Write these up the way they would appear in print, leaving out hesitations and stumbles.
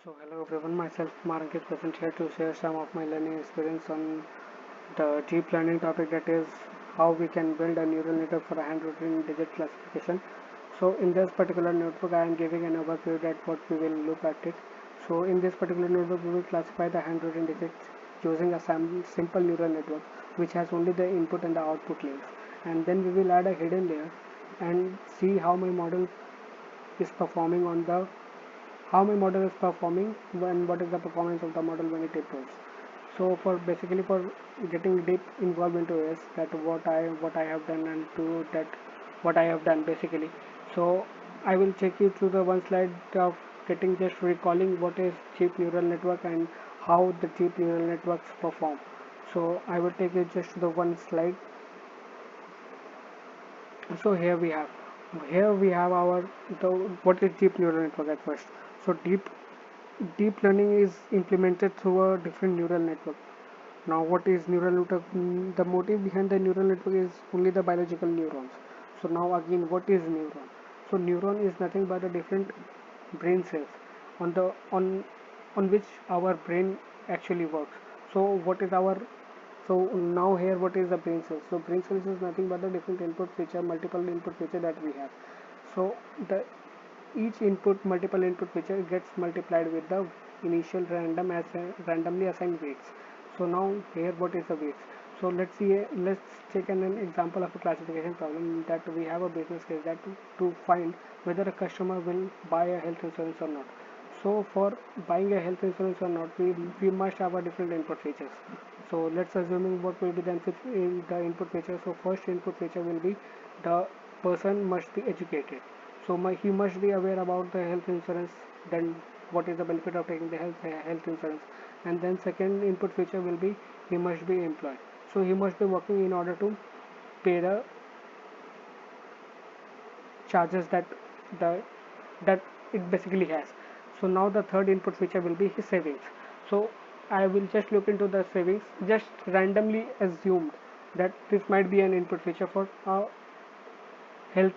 So hello everyone, myself Marank is present here to share some of my learning experience on the deep learning topic, that is how we can build a neural network for a handwritten digit classification. So in this particular notebook I am giving an overview that what we will look at it. So in this particular notebook we will classify the handwritten digits using a simple neural network which has only the input and the output links, and then we will add a hidden layer and see how my model is performing on the how my model is performing when what is the performance of the model when it improves. So for basically for getting deep involved into this, that what I have done and to that what I have done basically. So I will take you through the one slide of getting just recalling what is deep neural network and how the deep neural networks perform. So I will take you just to the one slide. So here we have our the what is deep neural network at first. So deep learning is implemented through a different neural network. Now, what is neural network? The motive behind the neural network is only the biological neurons. So now again, what is neuron? So neuron is nothing but a different brain cells on the on which our brain actually works. So what is our so now here what is the brain cells? So brain cells is nothing but the different input feature, multiple input feature that we have. So the each input multiple input feature gets multiplied with the initial randomly assigned weights. So now here what is the weights? So let's take an example of a classification problem that we have a business case that to find whether a customer will buy a health insurance or not. So for buying a health insurance or not, we must have a different input features. So let's assuming what will be the input feature. So first input feature will be the person must be educated. So he must be aware about the health insurance, then what is the benefit of taking the health insurance, and then second input feature will be he must be employed. So he must be working in order to pay the charges the that it basically has. So now the third input feature will be his savings. So I will just look into the savings, just randomly assumed that this might be an input feature for health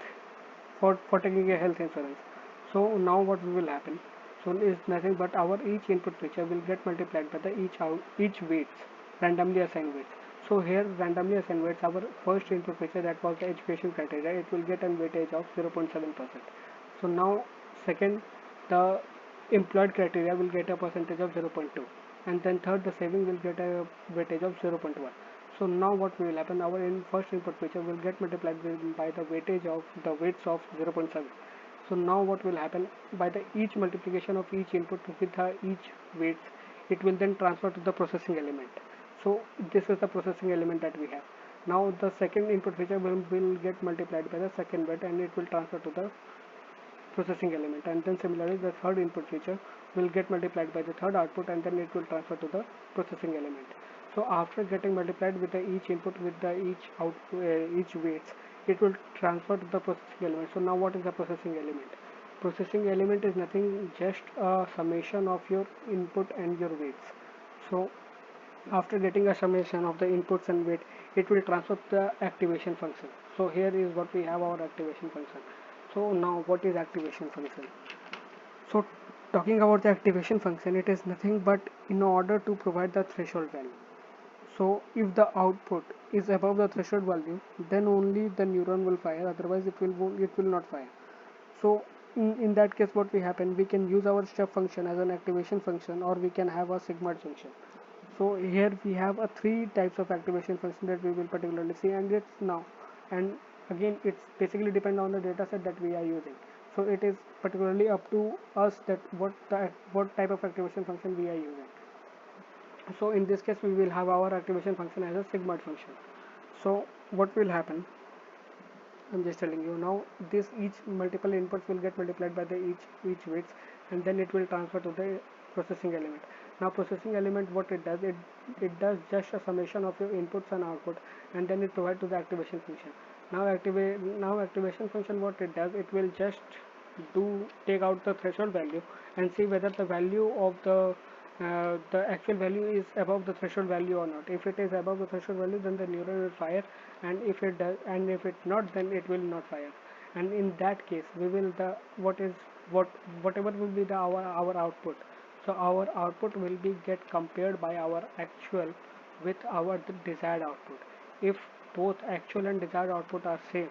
for taking a health insurance. So now what will happen? So is nothing but our each input feature will get multiplied by the each weights, randomly assigned weights. So here randomly assigned weights, our first input feature that was the education criteria, it will get a weightage of 0.7%. So now second, the employed criteria will get a percentage of 0.2, and then third, the saving will get a weightage of 0.1. So now what will happen, our first input feature will get multiplied by the weightage of the weights of 0.7. So now what will happen, by the each multiplication of each input with each weights, it will then transfer to the processing element. So this is the processing element that we have. Now the second input feature will get multiplied by the second weight and it will transfer to the processing element, and then similarly the third input feature will get multiplied by the third output and then it will transfer to the processing element. So after getting multiplied with the each input with the each weights, it will transfer to the processing element. So now what is the processing element? Processing element is nothing, just a summation of your input and your weights. So after getting a summation of the inputs and weight, it will transfer to the activation function. So here is what we have, our activation function. So now what is activation function? So talking about the activation function, it is nothing but in order to provide the threshold value. So if the output is above the threshold value, then only the neuron will fire, otherwise it will not fire. So in that case what we happen, we can use our step function as an activation function, or we can have a sigmoid function. So here we have a three types of activation function that we will particularly see, and it's now, and again it's basically depend on the data set that we are using. So it is particularly up to us that what type of activation function we are using. So in this case we will have our activation function as a sigmoid function. So what will happen, I'm just telling you now, this each multiple inputs will get multiplied by the each weights, and then it will transfer to the processing element. Now processing element, what it does just a summation of your inputs and output, and then it provides to the activation function. Now activation function, what it does, it will just do take out the threshold value and see whether the actual value is above the threshold value or not. If it is above the threshold value, then the neuron will fire, and if it does, and if it not, then it will not fire. And in that case, we will the what is what whatever will be the our output. So our output will be get compared by our actual with our desired output. If both actual and desired output are same,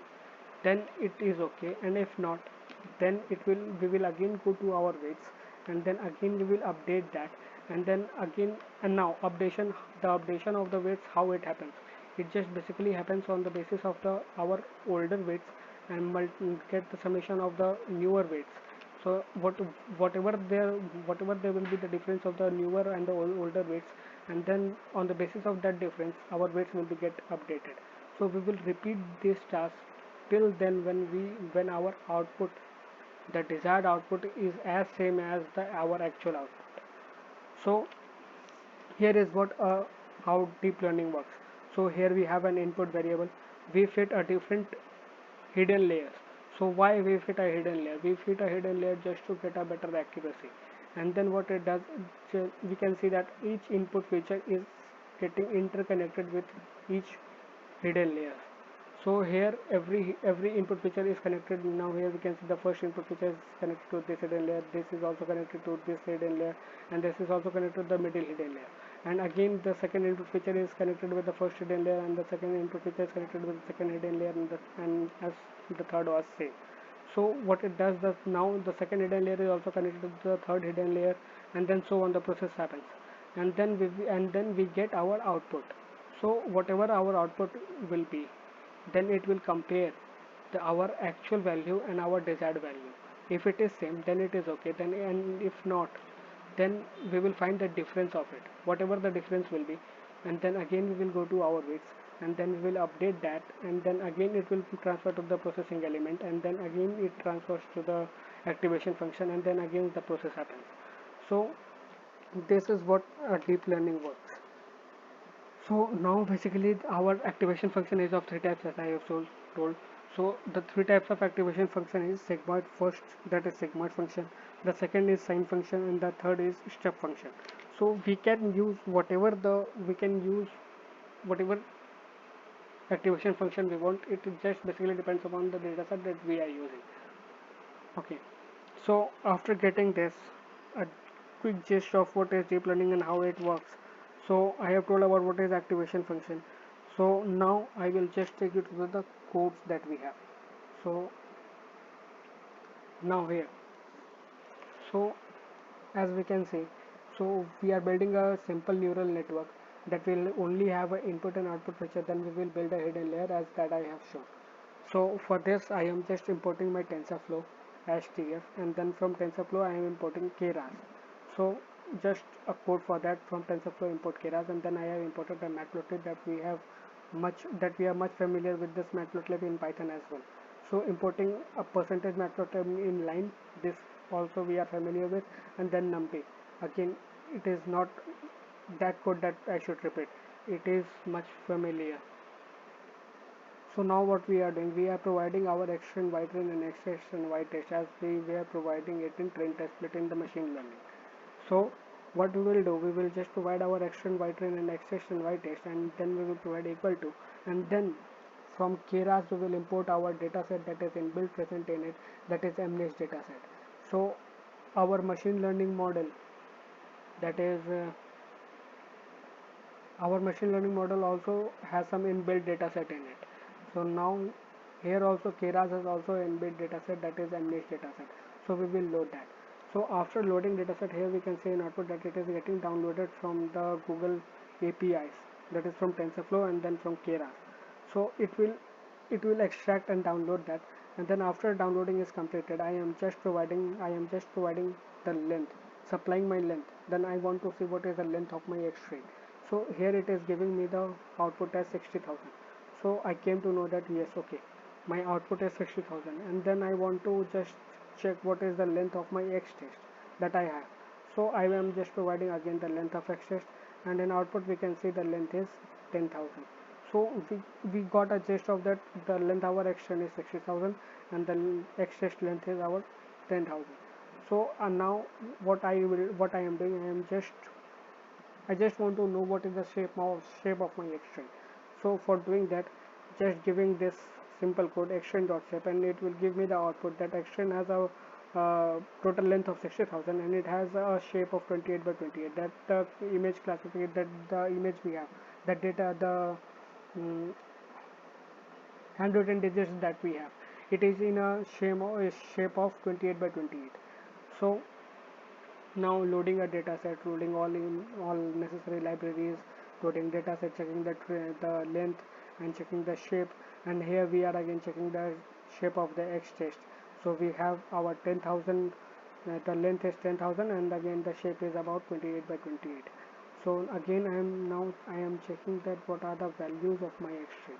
then it is okay, and if not, then it will we will again go to our weights, and then again we will update that, and then again, and now updation, the updation of the weights, how it happens, it just basically happens on the basis of the our older weights, and get the summation of the newer weights. So whatever there whatever there will be the difference of the newer and the older weights, and then on the basis of that difference our weights will be get updated. So we will repeat this task till then when our output, the desired output, is as same as the our actual output. So here is what how deep learning works. So here we have an input variable, we fit a different hidden layers. So why we fit a hidden layer? We fit a hidden layer just to get a better accuracy. And then what it does, we can see that each input feature is getting interconnected with each hidden layer. So here every input feature is connected. Now here we can see the first input feature is connected to this hidden layer, this is also connected to this hidden layer, and this is also connected to the middle hidden layer. And again the second input feature is connected with the first hidden layer, and the second input feature is connected with the second hidden layer, and as the third was same. So what it does, that now the second hidden layer is also connected to the third hidden layer, and then so on the process happens. And then we get our output. So whatever our output will be, then it will compare our actual value and our desired value. If it is same, then it is okay, then, and if not, then we will find the difference of it, whatever the difference will be, and then again we will go to our weights, and then we will update that, and then again it will transfer to the processing element, and then again it transfers to the activation function, and then again the process happens. So this is what deep learning works. So now basically our activation function is of three types, as I have told. So the three types of activation function is sigmoid first, that is sigmoid function. The second is sine function, and the third is step function. So we can use whatever activation function we want. It just basically depends upon the dataset that we are using. Okay. So after getting this, a quick gist of what is deep learning and how it works. So I have told about what is activation function. So now I will just take you to the codes that we have. So now here, so as we can see, so we are building a simple neural network that will only have an input and output feature. Then we will build a hidden layer as that I have shown. So for this I am just importing my TensorFlow HTF, and then from TensorFlow I am importing Keras. So just a code for that, from TensorFlow import Keras, and then I have imported a matplotlib that we are much familiar with this matplotlib in Python as well. So importing a percentage matplotlib in line, this also we are familiar with, and then numpy. Again, it is not that code that I should repeat. It is much familiar. So now what we are doing, we are providing our extend y-train and extend y-test as we were providing it in train test split in the machine learning. So what we will do, we will just provide our extend y-train and extend y-test, and then we will provide equal to, and then from Keras we will import our dataset that is inbuilt present in it, that is MNIST dataset. So our machine learning model, that is our machine learning model also has some inbuilt dataset in it. So now here also Keras has also inbuilt dataset, that is MNIST dataset. So we will load that. So after loading dataset, here we can see in output that it is getting downloaded from the Google APIs, that is from TensorFlow and then from Keras. So it will extract and download that, and then after downloading is completed, I am just providing the length, supplying my length. Then I want to see what is the length of my X string. So here it is giving me the output as 60,000. So I came to know that yes, okay, my output is 60,000, and then I want to just check what is the length of my X test that I have. So I am just providing again the length of X test, and in output we can see the length is 10,000. So we got a gist of that, the length our extend is 60,000 and the X test length is our 10,000. So now what I am doing, I just want to know what is the shape of my extend. So for doing that, just giving this simple code extend.shape, and it will give me the output that extend has a total length of 60,000, and it has a shape of 28 by 28. That the image classification, that the image we have, that data, the mm, handwritten digits that we have, it is in a shape of 28 by 28. So now loading a data set, loading all necessary libraries, loading data set, checking the length and checking the shape, and here we are again checking the shape of the X test. So we have our 10,000, the length is 10,000, and again the shape is about 28 by 28. So again I am checking that what are the values of my X string.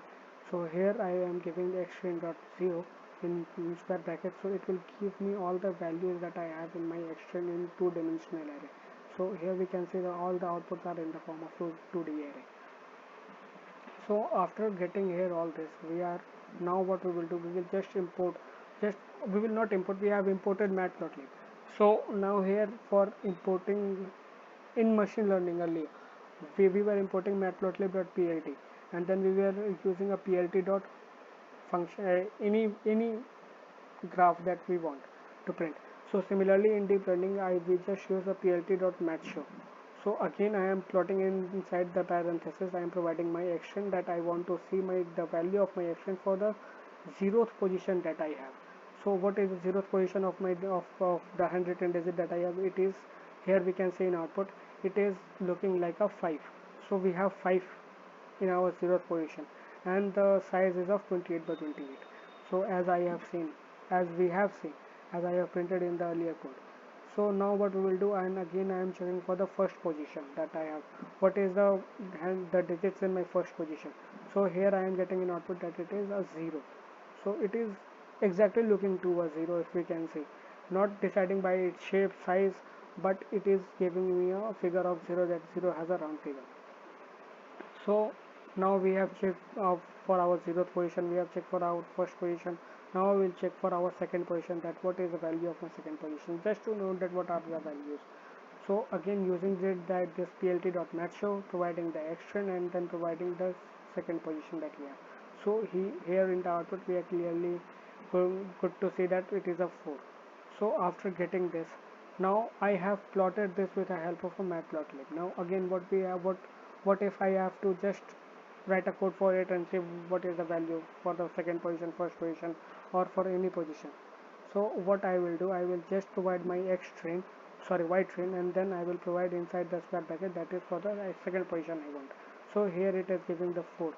So here I am giving the X string dot 0 in square brackets, so it will give me all the values that I have in my extend in two-dimensional array. So here we can see that all the outputs are in the form of 2D array. So after getting here all this, we are now what we will do, we will just import, just we will not import, we have imported matplotlib. So now here for importing in machine learning earlier, we were importing matplotlib.plt, and then we were using a plt dot function, any graph that we want to print. So similarly in deep learning I will just use a plt.matchshow. So again I am plotting inside the parenthesis, I am providing my action that I want to see the value of my action for the zeroth position that I have. So what is the zeroth position of of the handwritten digit that I have? It is, here we can see in output, it is looking like a 5. So we have 5 in our zeroth position, and the size is of 28 by 28. So as we have seen, as I have printed in the earlier code. So now what we will do, and again I am checking for the first position that I have. What is the digits in my first position? So here I am getting an output that it is a 0. So it is exactly looking to a 0, if we can see, not deciding by its shape, size, but it is giving me a figure of 0, that 0 has a round figure. So now we have checked for our zeroth position, we have checked for our first position. Now we will check for our second position, that what is the value of my second position, just to know that what are the values. So again using this plt.matchshow, providing the action and then providing the second position that we have. So here in the output we are clearly good to see that it is a 4. So after getting this, now I have plotted this with the help of a matplotlib. Now again what if I have to just write a code for it and see what is the value for the second position, first position, or for any position. So what I will do, I will just provide my X string, sorry, Y string, and then I will provide inside the square bracket that is for the second position I want. So here it is giving the 4.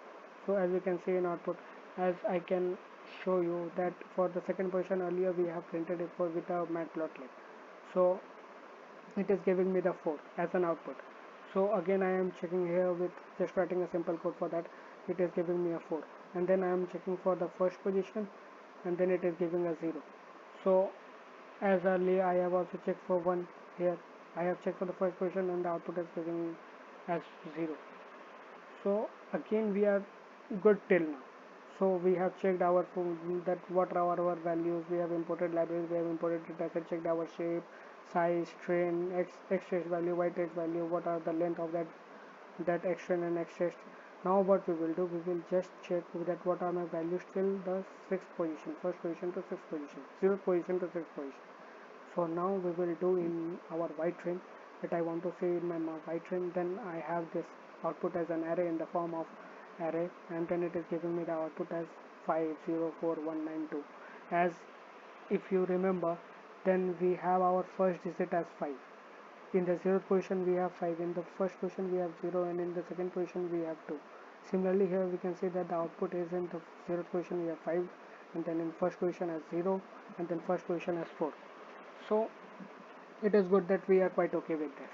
So as you can see in output, as I can show you that for the second position earlier we have printed it for with a matplotlib. So it is giving me the 4 as an output. So again I am checking here with just writing a simple code for that, it is giving me a 4, and then I am checking for the first position, and then it is giving a 0. So as earlier I have also checked for 1 here, I have checked for the first position and the output is giving as 0. So again we are good till now. So we have checked our that what are our values, we have imported libraries, we have imported data, checked our shape, size, strain, x test value, y test value, what are the length of that x strain and x test. Now what we will do, we will just check that what are my values till the sixth position, first position to sixth position, zeroth position to sixth position. So now we will do in our Y train that I want to say in my Y train, then I have this output as an array in the form of array, and then it is giving me the output as 504192. As if you remember, then we have our first digit as 5. In the zeroth position we have 5, in the first position we have 0, and in the second position we have 2. Similarly here we can see that the output is in the zeroth position we have 5, and then in first position as 0, and then first position as 4. So it is good that we are quite okay with this.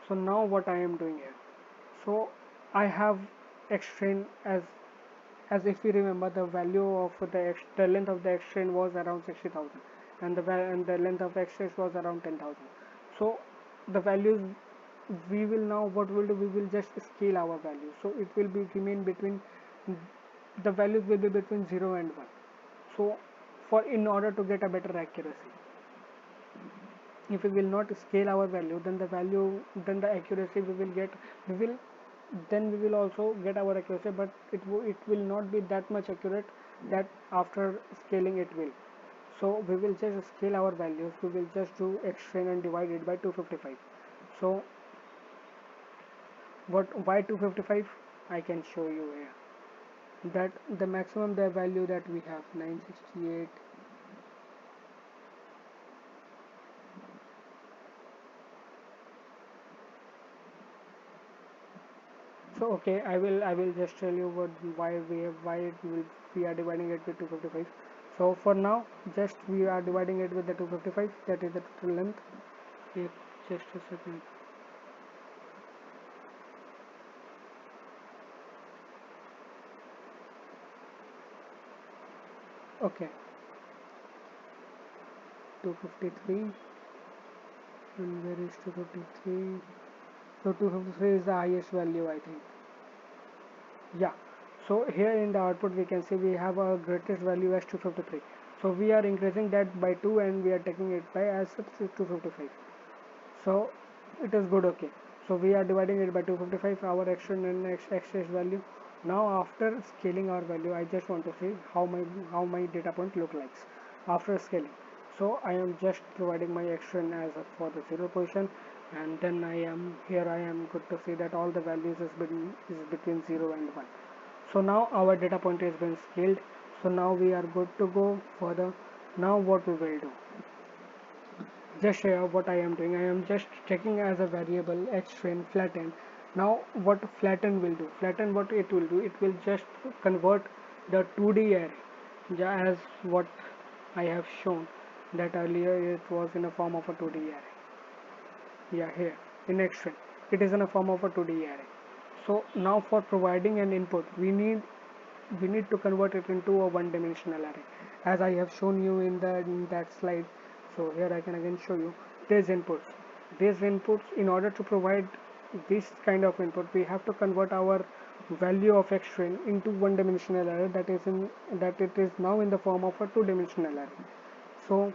So now what I am doing here, so I have X train as if we remember, the value of the length of the X train was around 60,000, and the length of X trace was around 10,000. So the values, we will now what we'll do, we will just scale our values, so it will be remain between, the values will be between 0 and 1. So for in order to get a better accuracy, if we will not scale our value, then the accuracy we will get, we will then we will also get our accuracy, but it will not be that much accurate that after scaling it will. So we will just scale our values. We will just do xtrain and divide it by 255. So what, why 255? I can show you here that the maximum the value that we have 968. So okay, I will just tell you what, why it will, we are dividing it with 255. So for now, just we are dividing it with the 255. That is the total length. Wait, just a second. Okay, 253. And where is 253? So 253 is the highest value, I think. Yeah. So here in the output we can see we have our greatest value as 253. So we are increasing that by 2 and we are taking it by as 255. So it is good. Okay, so we are dividing it by 255, our extra and excess value. Now after scaling our value, I just want to see how my data point look like after scaling. So I am just providing my extra as for the 0 position, and then I am good to see that all the values is between 0 and 1. So now our data point has been scaled. So now we are good to go further. Now what we will do, just here what I am doing, I am just checking as a variable xtrain flatten. Now what flatten will do, flatten what it will do, it will just convert the 2D array, as what I have shown that earlier it was in a form of a 2D array. Yeah, here in xtrain it is in a form of a 2D array. So now for providing an input, we need to convert it into a one-dimensional array, as I have shown you in that slide. So here I can again show you these inputs in order to provide this kind of input, we have to convert our value of x string into one-dimensional array, that it is now in the form of a two-dimensional array. So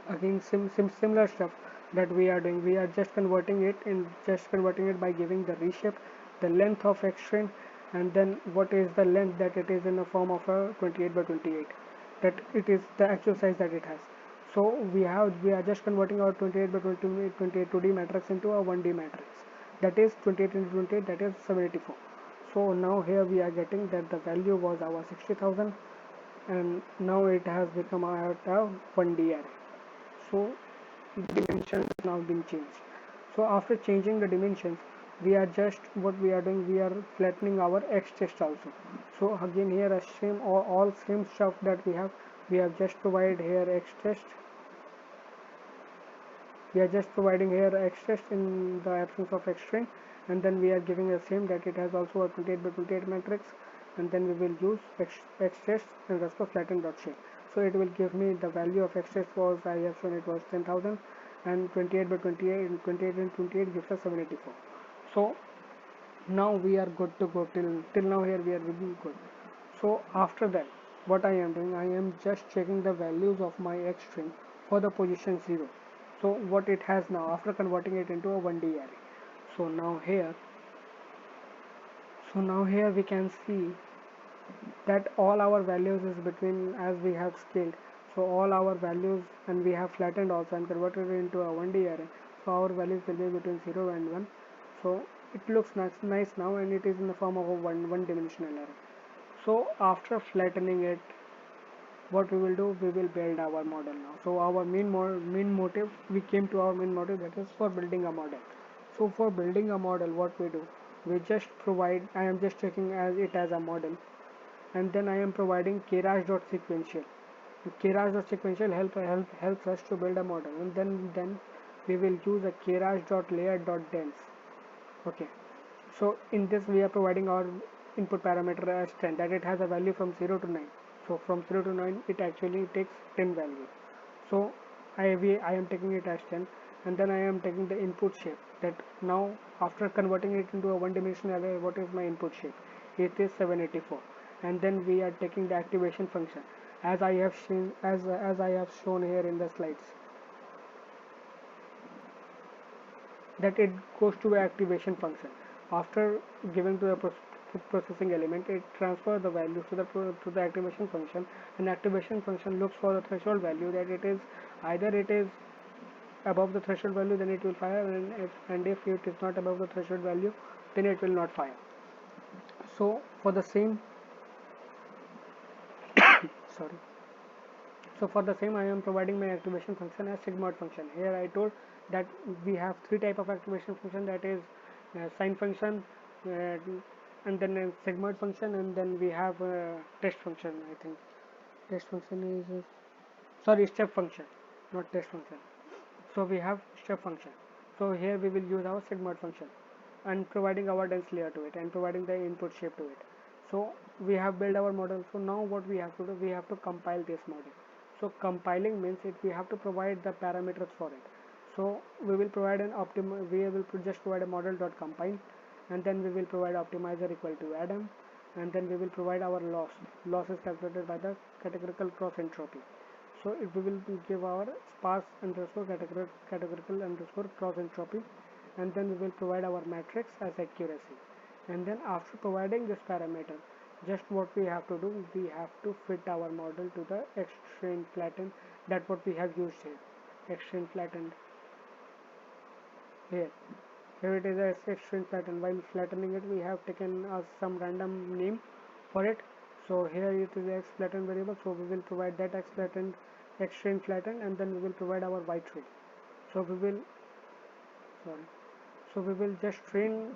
again similar stuff that we are doing, we are just converting it by giving the reshape, the length of x string, and then what is the length, that it is in the form of a 28 by 28, that it is the actual size that it has. So we are just converting our 28 by 28 2D matrix into a 1D matrix, that is 28 into 28, that is 784. So now here we are getting that the value was our 60,000, and now it has become a 1D array. So dimensions now been changed. So after changing the dimensions, we are just, what we are doing, we are flattening our x test also. So again here a same, all same stuff that we have just provided here x test, we are just providing here x test in the absence of x string, and then we are giving the same, that it has also a 28 by 28 matrix, and then we will use x test and rest of flatten dot shape. So it will give me the value of x test was, I have shown it was 10,000, and 28 by 28 and 28 and 28 gives us 784. So now we are good to go, till now here we are really good. So after that, what I am doing, I am just checking the values of my x string for the position 0. So what it has now after converting it into a 1D array. So now here, we can see that all our values is between, as we have scaled, so all our values, and we have flattened also and converted it into a 1D array, so our values will be between 0 and 1. So it looks nice now, and it is in the form of a one dimensional array. So after flattening it, what we will do, we will build our model now. So our main motive, we came to our main motive, that is for building a model. So for building a model, what we do, we just provide, I am just checking as a model, and then I am providing keras.sequential. Keras.sequential helps us to build a model, and then we will use a keras.layer.dense. Okay, so in this we are providing our input parameter as 10, that it has a value from 0 to 9. So from 0 to 9 it actually takes 10 value. So I am taking it as 10, and then I am taking the input shape, that now after converting it into a one dimensional array, what is my input shape, it is 784. And then we are taking the activation function, as I have seen, as I have shown here in the slides, that it goes to the activation function after giving to the processing element. It transfers the values to the activation function, and activation function looks for the threshold value that it is either it is above the threshold value, then it will fire, and if it is not above the threshold value, then it will not fire. So for the same sorry so for the same I am providing my activation function as sigmoid function. Here I told that we have three type of activation function, that is sine function, and then a sigmoid function, and then we have test function. I think test function is sorry, step function, not test function. So we have step function. So here we will use our sigmoid function and providing our dense layer to it and providing the input shape to it. So we have built our model. So now what we have to do, we have to compile this model. So compiling means we have to provide the parameters for it. So we will provide an we will just provide a model.compile, and then we will provide optimizer equal to Adam, and then we will provide our loss. Loss is calculated by the categorical cross entropy. So we will give our sparse underscore categorical underscore cross entropy, and then we will provide our matrix as accuracy. And then after providing this parameter, just what we have to do, we have to fit our model to the X-train flattened, that what we have used here, X-train flattened. Here it is as X-train flattened. While flattening it, we have taken some random name for it. So here it is X flattened variable, so we will provide that X flattened, X-train flattened, and then we will provide our Y train. So we will sorry so we will just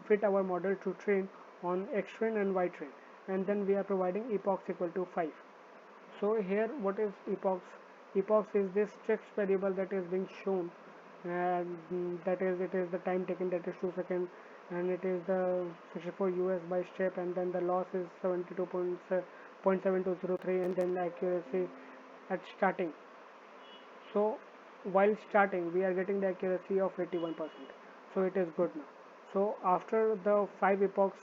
fit our model to train on X train and Y train, and then we are providing epochs equal to 5. So here what is epochs? Epochs is this text variable that is being shown, and that is it is the time taken, that is 2 seconds, and it is the 64 US by step, and then the loss is 72.7203, and then the accuracy at starting. So while starting we are getting the accuracy of 81%, so it is good now. So after the 5 epochs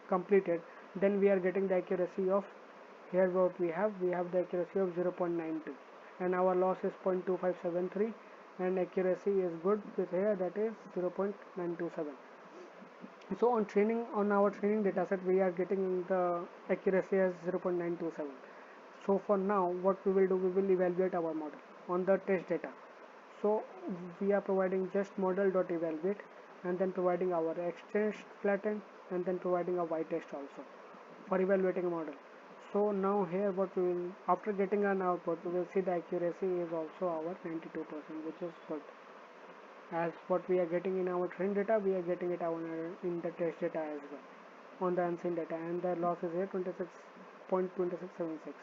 completed, then we are getting the accuracy of, here what we have the accuracy of 0.92, and our loss is 0.2573, and accuracy is good with here, that is 0.927. So on our training dataset we are getting the accuracy as 0.927. So for now what we will do, we will evaluate our model on the test data. So we are providing just model.evaluate, and then providing our X-test flatten, and then providing a Y-test also for evaluating a model. So now here what we will, after getting an output, we will see the accuracy is also our 92%, which is good. As what we are getting in our train data, we are getting it in the test data as well on the unseen data, and the loss is here 26.2676.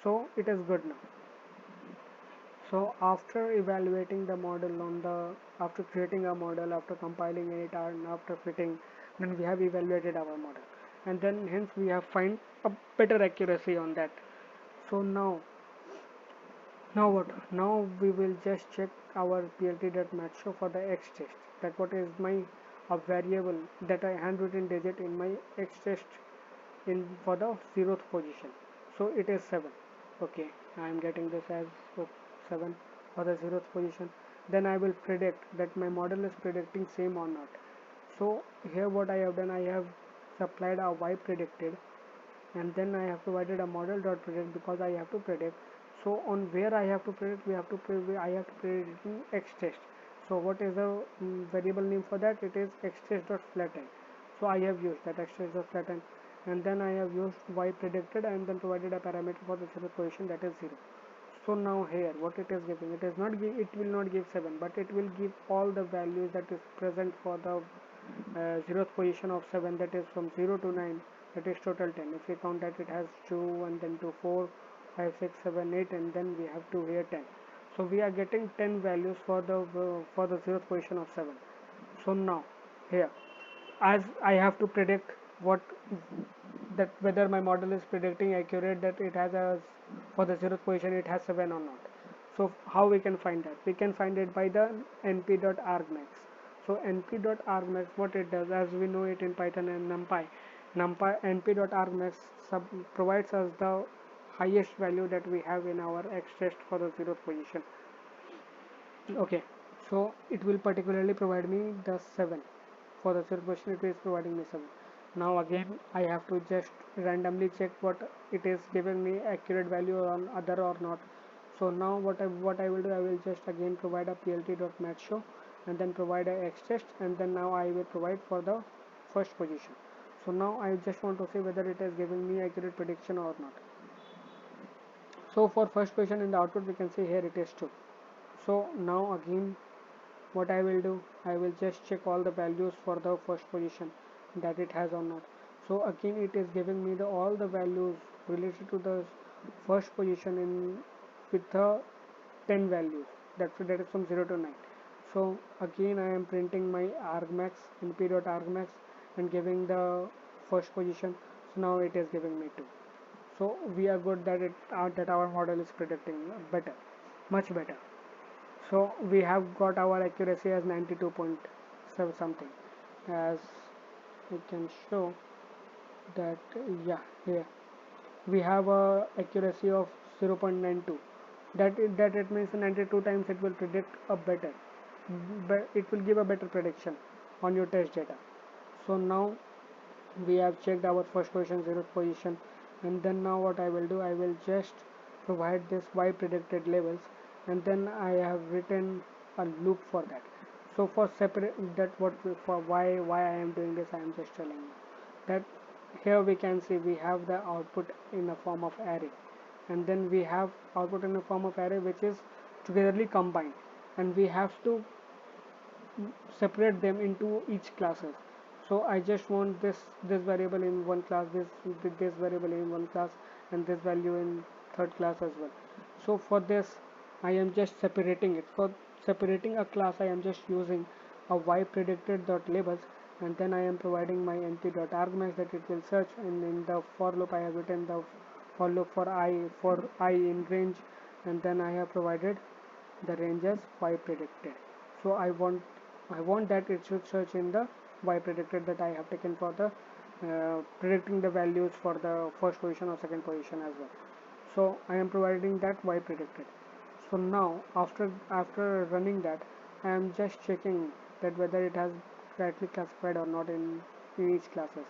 So it is good now. So after evaluating the model after creating a model, after compiling it, and after fitting, then we have evaluated our model, and then hence we have find a better accuracy on that. So now what? Now we will just check our plt.match show for the X test. That what is my a variable that I handwritten digit in my X test in for the 0th position. So it is 7. Okay, I am getting this as 7 for the 0th position. Then I will predict that my model is predicting same or not. So here what I have done, I have supplied a Y predicted, and then I have provided a model dot predict because I have to predict. So on where I have to predict, I have to predict in X test. So what is the variable name for that? It is X test dot flatten. So I have used that X test dot flatten, and then I have used Y predicted, and then provided a parameter for the 0th position, that is 0. So now here what it is giving, it will not give 7, but it will give all the values that is present for the 0th position of 7, that is from 0 to 9, that is total 10. If we count that, it has 2, and then 2, 4, 5, 6, 7, 8, and then we have 2 here 10. So we are getting 10 values for the 0th position of 7. So now here, as I have to predict whether my model is predicting accurate that it has a, for the 0th position it has 7 or not. So how we can find that? We can find it by the np.argmax. So np.argmax, what it does, as we know it in Python and NumPy, np.argmax provides us the highest value that we have in our X test for the 0th position. Okay, so it will particularly provide me the 7 for the 0th position. It is providing me 7. Now again I have to just randomly check what it is giving me accurate value on other or not. So now what I will do, I will just again provide a plt.matchshow and then provide a xtest, and then now I will provide for the first position. So now I just want to see whether it is giving me accurate prediction or not. So for first position in the output we can see here it is true. So now again what I will do, I will just check all the values for the first position that it has or not. So again it is giving me the all the values related to the first position in with the 10 values, that is from 0 to 9. So again I am printing my argmax np.argmax and giving the first position. So now it is giving me 2. So we are good that that our model is predicting better, much better. So we have got our accuracy as 92.7 something, as we can show that yeah, here we have a accuracy of 0.92. That it means 92 times it will predict a better, but it will give a better prediction on your test data. So now we have checked our first position, zeroth position, and then now what I will do, I will just provide this y predicted levels, and then I have written a loop for that. So for separate that, what for why I am doing this, I am just telling you that here we can see we have the output in a form of array, and then we have output in a form of array which is togetherly combined, and we have to separate them into each classes. So I just want this variable in one class, this variable in one class, and this value in third class as well. So for this I am just separating it. For separating a class I am just using a y predicted dot labels, and then I am providing my np.argmax that it will search, and in the for loop I have written the for loop for I in range, and then I have provided the range as y predicted. So I want that it should search in the y predicted that I have taken for the predicting the values for the first position or second position as well. So I am providing that y predicted. So now after running that, I am just checking that whether it has correctly classified or not in each classes.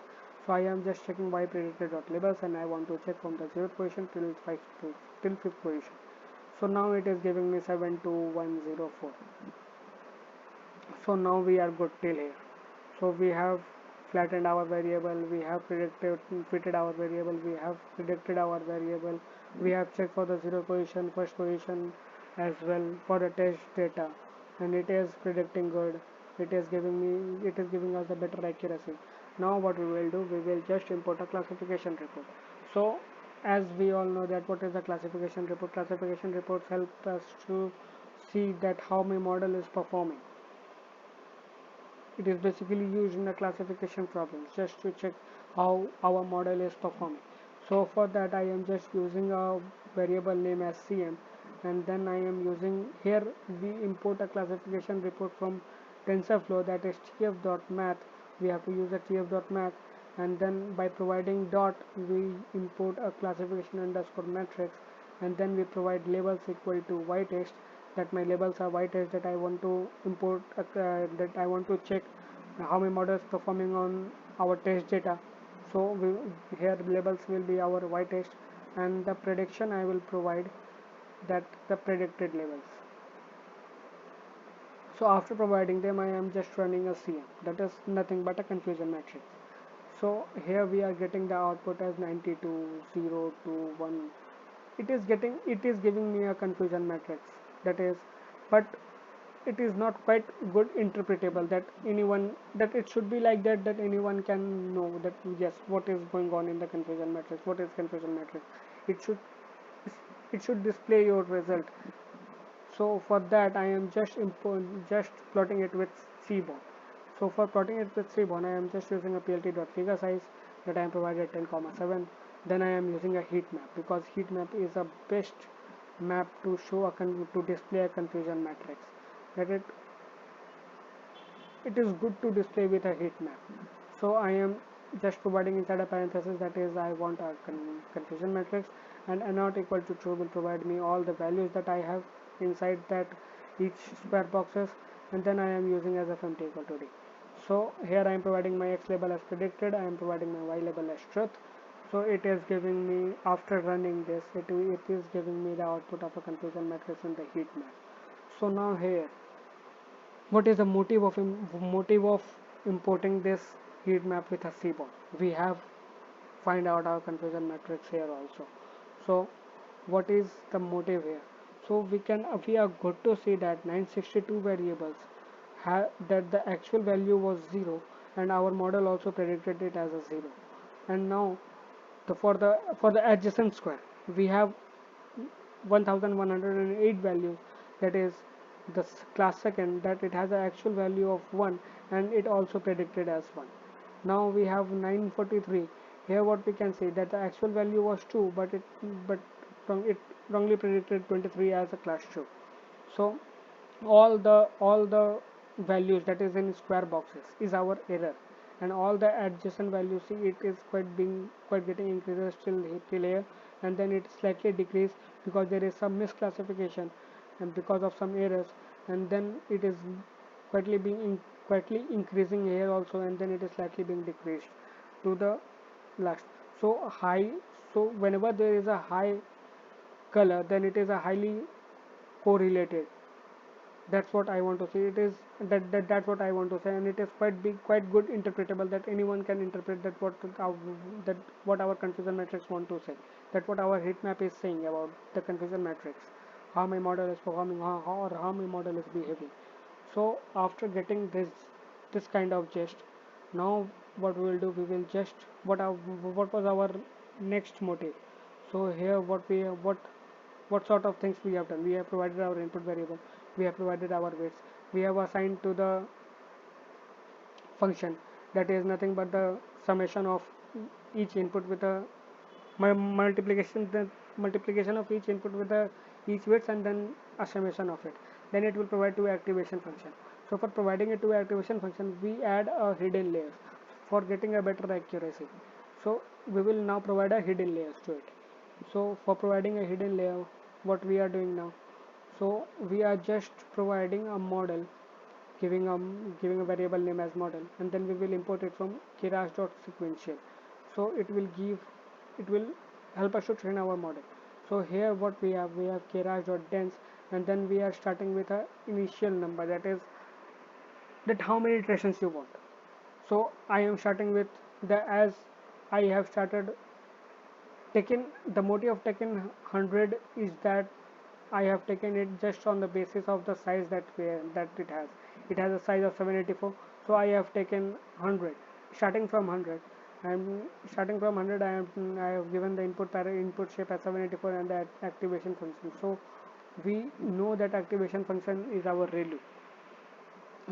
So I am just checking y predicted dot labels, and I want to check from the 0th position till 5th position. So now it is giving me 72104. So now we are good till here. So we have flattened our variable, we have fitted our variable, we have predicted our variable, we have checked for the 0 position, first position as well for the test data, and it is predicting good. It is giving us a better accuracy. Now what we will do, we will just import a classification report. So as we all know that what is the classification report, classification reports help us to see that how my model is performing. It is basically used in the classification problems just to check how our model is performing. So for that I am just using a variable name as cm, and then I am using here, we import a classification report from TensorFlow, that is tf.math. We have to use a tf.math, and then by providing dot we import a classification underscore matrix, and then we provide labels equal to ytest, that my labels are ytest, that I want to import that I want to check how my model is performing on our test data. So here labels will be our ytest, and the prediction I will provide that the predicted labels. So after providing them I am just running a cm, that is nothing but a confusion matrix. So here we are getting the output as 92, 0 to 1. It is giving me a confusion matrix, that is, but it is not quite good interpretable that anyone, that it should be like that anyone can know that yes, what is going on in the confusion matrix, what is confusion matrix. it should it should display your result. So for that I am just plotting it with Seaborn. So for plotting it with Seaborn I am just using a plt.figure size that I am provided 10,7. Then I am using a heat map, because heat map is a best map to show to display a confusion matrix, that it is good to display with a heat map. So I am just providing inside a parenthesis, that is I want a confusion matrix, and n not equal to true will provide me all the values that I have inside that each square boxes, and then I am using as fmt equal to d. So here I am providing my x label as predicted, I am providing my y label as truth. So it is giving me, after running this, it is giving me the output of a confusion matrix in the heat map. So now here, what is the motive of importing this heat map with a CBOL? We have find out our confusion matrix here also. So what is the motive here? So we are good to see that 962 variables that the actual value was 0, and our model also predicted it as a 0. And now for the adjacent square we have 1108 values, that is the class second, that it has an actual value of 1 and it also predicted as 1. Now we have 943. Here what we can say that the actual value was 2, but from it wrongly predicted 23 as a class 2. So all the values that is in square boxes is our error, and all the adjacent values, see, it is quite getting increases till here, and then it slightly decrease because there is some misclassification and because of some errors, and then it is quietly increasing here also, and then it is slightly being decreased to the last. So high, so whenever there is a high color, then it is a highly correlated. That's what I want to say. It is that's what I want to say, and it is quite good interpretable, that anyone can interpret that what our confusion matrix want to say, that what our heat map is saying about the confusion matrix, how my model is performing, how my model is behaving. So after getting this kind of gist, now what we will do, we will just what was our next motive. So here what sort of things we have done. We have provided our input variable, we have provided our weights, we have assigned to the function that is nothing but the summation of each input with a multiplication of each input with the each weights, and then a summation of it. Then it will provide to activation function. So for providing it to activation function, we add a hidden layers for getting a better accuracy. So we will now provide a hidden layers to it. So for providing a hidden layer, what we are doing now, so we are just providing a model, giving a variable name as model, and then we will import it from keras.sequential. So it will help us to train our model. So here what we have keras.dense, and then we are starting with a initial number, that is that how many iterations you want. So I am starting with the as I have started taken the motive of taking 100 is that I have taken it just on the basis of the size that it has. It has a size of 784, so I have taken 100. Starting from 100, I have given the input shape as 784 and the activation function. So we know that activation function is our ReLU.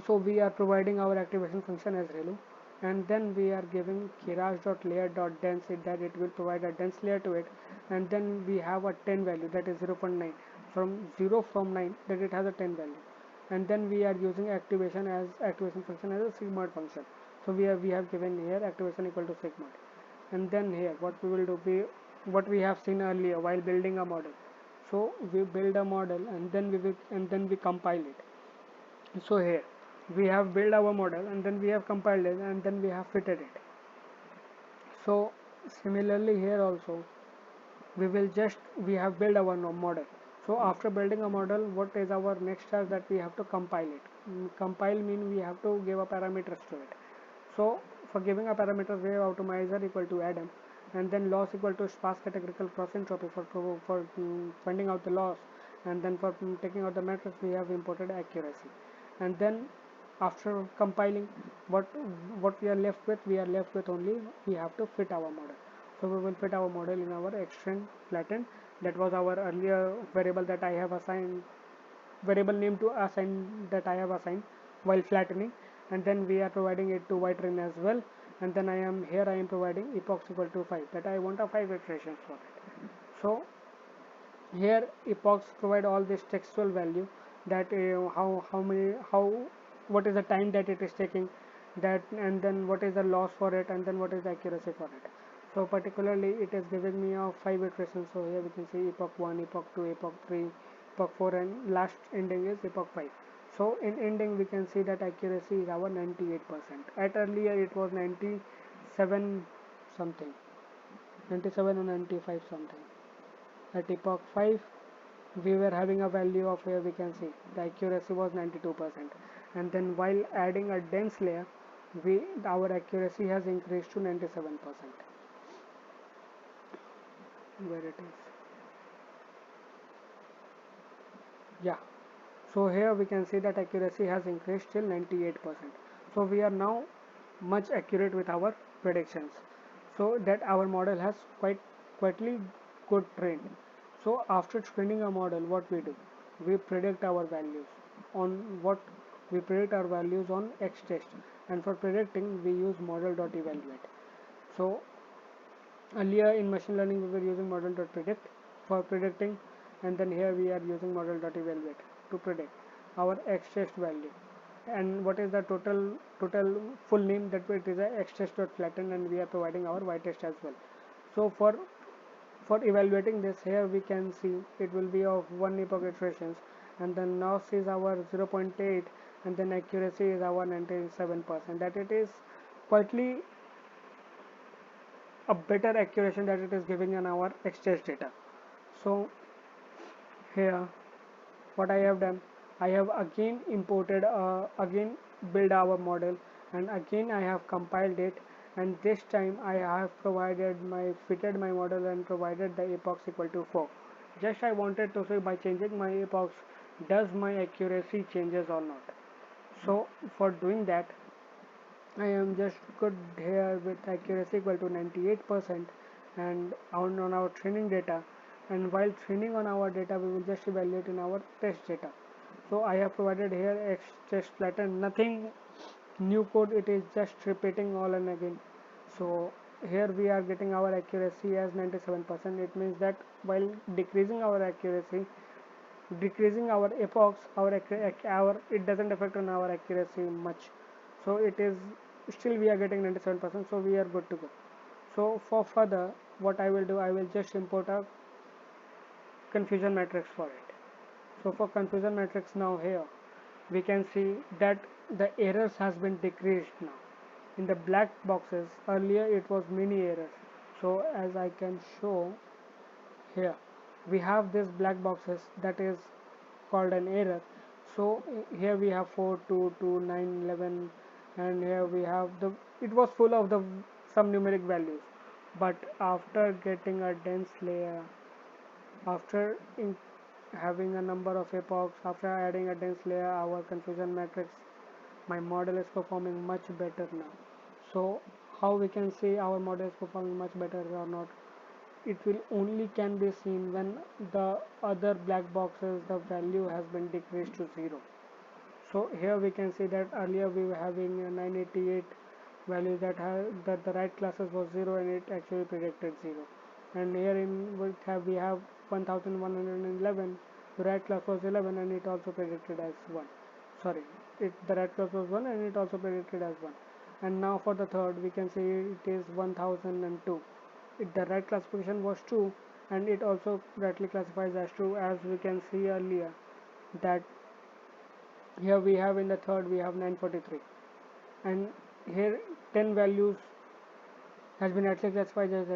So we are providing our activation function as ReLU, and then we are giving keras.layer.dense it, that it will provide a dense layer to it, and then we have a 10 value, that is 0.9, from 9, that it has a 10 value, and then we are using activation function as a sigmoid function. So we have given here activation equal to sigmoid, and then here what we will do, what we have seen earlier while building a model. So we build a model, and then we compile it. So here we have built our model, and then we have compiled it, and then we have fitted it. So similarly here also we have built our model. So after building a model, what is our next task, that we have to compile it. Compile mean we have to give a parameters to it. So for giving a parameters, wave optimizer equal to Adam, and then loss equal to sparse categorical cross entropy for finding out the loss, and then for taking out the matrix we have imported accuracy. And then after compiling, what we are left with only we have to fit our model. So we will fit our model in our extend flatten, that was our earlier variable that I have assigned, variable name to assign, that I have assigned while flattening, and then we are providing it to ytrain as well, and then I am providing epochs equal to 5, that I want a 5 iterations for it. So here epochs provide all this textual value, that how many how what is the time that it is taking, that, and then what is the loss for it, and then what is the accuracy for it. So particularly it is giving me a 5 iterations. So here we can see epoch 1, epoch 2, epoch 3, epoch 4, and last ending is epoch 5. So in ending we can see that accuracy is our 98%. At earlier it was 97 something, 97 or 95 something. At epoch 5 we were having a value of, here we can see the accuracy was 92%, and then while adding a dense layer our accuracy has increased to 97%. Where it is, yeah. So here we can see that accuracy has increased till 98%. So we are now much accurate with our predictions. So that our model has quietly good trained. So after training a model, what we do? We predict our values on what we predict our values on X test, and for predicting we use model.evaluate. So earlier in machine learning we were using model.predict for predicting, and then here we are using model.evaluate to predict our X test value. And what is the total full name? That it is a X test.flatten, and we are providing our Y test as well. So for evaluating this, here we can see it will be of 1 epoch iterations, and then loss is our 0.8, and then accuracy is our 97%. That it is quietly a better accuracy that it is giving in our exchange data. So here what I have done, I have again imported again build our model, and again I have compiled it, and this time I have provided my fitted my model and provided the epochs equal to 4. Just I wanted to see by changing my epochs does my accuracy changes or not. So for doing that I am just good here with accuracy equal to 98%, and on our training data, and while training on our data we will just evaluate in our test data. So I have provided here X test flatten, nothing new code, it is just repeating all and again. So here we are getting our accuracy as 97%. It means that while decreasing our accuracy, decreasing our epochs, our it doesn't affect on our accuracy much. So it is still we are getting 97%, so we are good to go. So for further what I will do, I will just import a confusion matrix for it. So for confusion matrix, now here we can see that the errors has been decreased now. In the black boxes earlier it was many errors. So as I can show here, we have this black boxes that is called an error. So here we have 4 2 2 9 11, and here we have the, it was full of the some numeric values. But after getting a dense layer, after having a number of epochs, after adding a dense layer, our confusion matrix, my model is performing much better now. So how we can say our model is performing much better or not? It will only can be seen when the other black boxes the value has been decreased to 0. So here we can see that earlier we were having a 988 value that the right classes was 0, and it actually predicted 0. And here in we have 1111, the right class was 11 and it also predicted as 1. Sorry, the right class was 1 and it also predicted as 1. And now for the third we can see it is 1002. The right classification was 2, and it also rightly classifies as 2, as we can see earlier that here we have in the third we have 943, and here 10 values has been actually classified as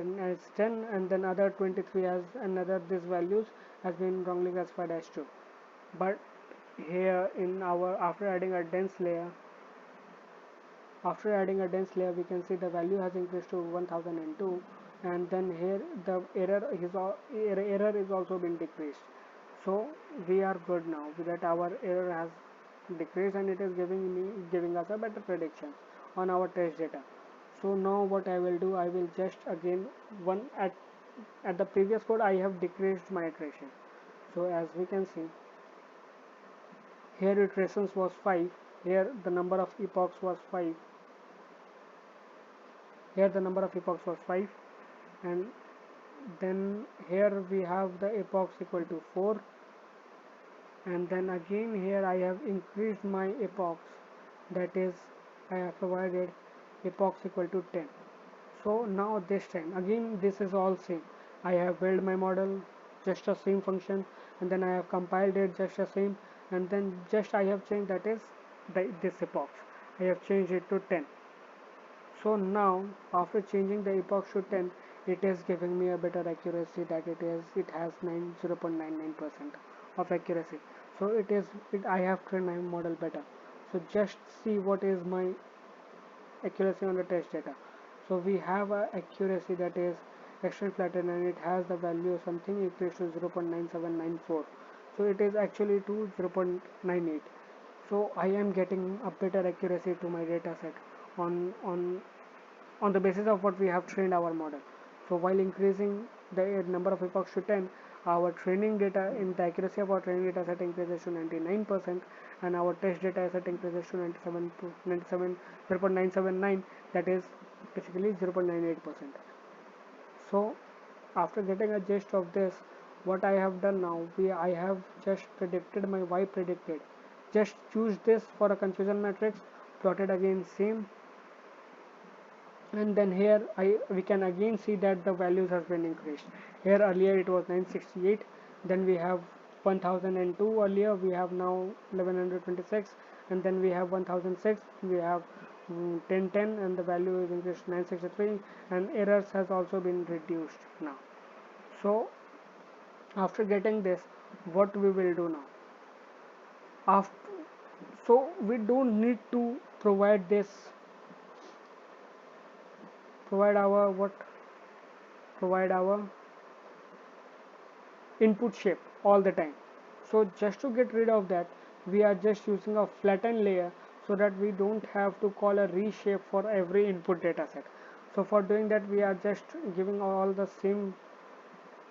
10, and then other 23 as another these values has been wrongly classified as 2. But here in our after adding a dense layer we can see the value has increased to 1002, and then here the error is also been decreased. So we are good now that our error has decreased, and it is giving us a better prediction on our test data. So now what I will do, I will just again one at the previous code I have decreased my iteration. So as we can see here iterations was 5, here the number of epochs was 5, here the number of epochs was 5, and then here we have the epochs equal to 4, and then again here I have increased my epochs, that is I have provided epochs equal to 10. So now this time again this is all same, I have built my model just a same function, and then I have compiled it just the same, and then just I have changed, that is this epoch, I have changed it to 10. So now after changing the epoch to 10, it is giving me a better accuracy, that it has 0.99% of accuracy. So I have trained my model better. So just see what is my accuracy on the test data. So we have a accuracy that is extreme flattened, and it has the value something equals to 0.9794. So it is actually to 0.98. So I am getting a better accuracy to my data set on on the basis of what we have trained our model. So while increasing the number of epochs to 10, our training data in the accuracy of our training data set increases to 99%, and our test data set increases to 0.979, that is basically 0.98%. So after getting a gist of this, what I have done now, I have just predicted my y predicted. Just choose this for a confusion matrix, plotted again same, and then here we can again see that the values has been increased. Here earlier it was 968, then we have 1002, earlier we have now 1126, and then we have 1006, we have 1010, and the value is increased to 963, and errors has also been reduced now. So after getting this, what we will do now, after, so we don't need to provide this, provide our what, provide our input shape all the time. So just to get rid of that, we are just using a flatten layer, so that we don't have to call a reshape for every input data set. So for doing that, we are just giving all the same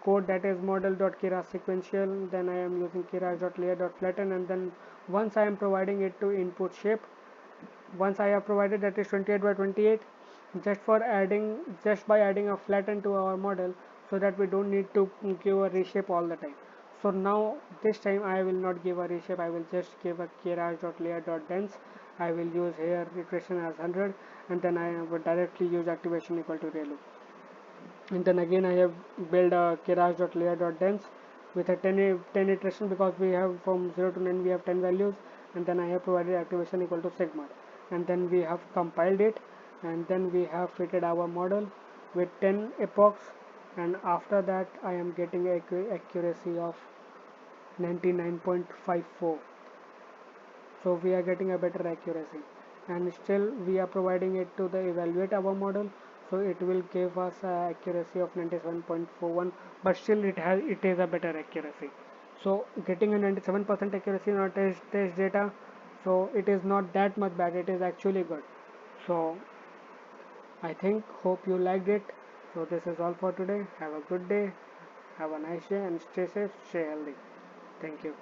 code, that is model.keras sequential, then I am using keras.layer.flatten, and then once I am providing it to input shape, once I have provided that is 28 by 28, just by adding a flatten to our model, so that we don't need to give a reshape all the time. So now this time I will not give a reshape, I will just give a keras.layer.dense. I will use here iteration as 100, and then I will directly use activation equal to relu. And then again I have built a keras.layer.dense with a 10 iteration, because we have from 0 to 9 we have 10 values, and then I have provided activation equal to sigma, and then we have compiled it, and then we have fitted our model with 10 epochs, and after that I am getting accuracy of 99.54. So we are getting a better accuracy, and still we are providing it to the evaluate our model, so it will give us accuracy of 97.41, but still it is a better accuracy. So getting a 97% accuracy in our test data, so it is not that much bad, it is actually good. So I think, hope you liked it. So this is all for today. Have a good day, have a nice day, and stay safe, stay healthy. Thank you.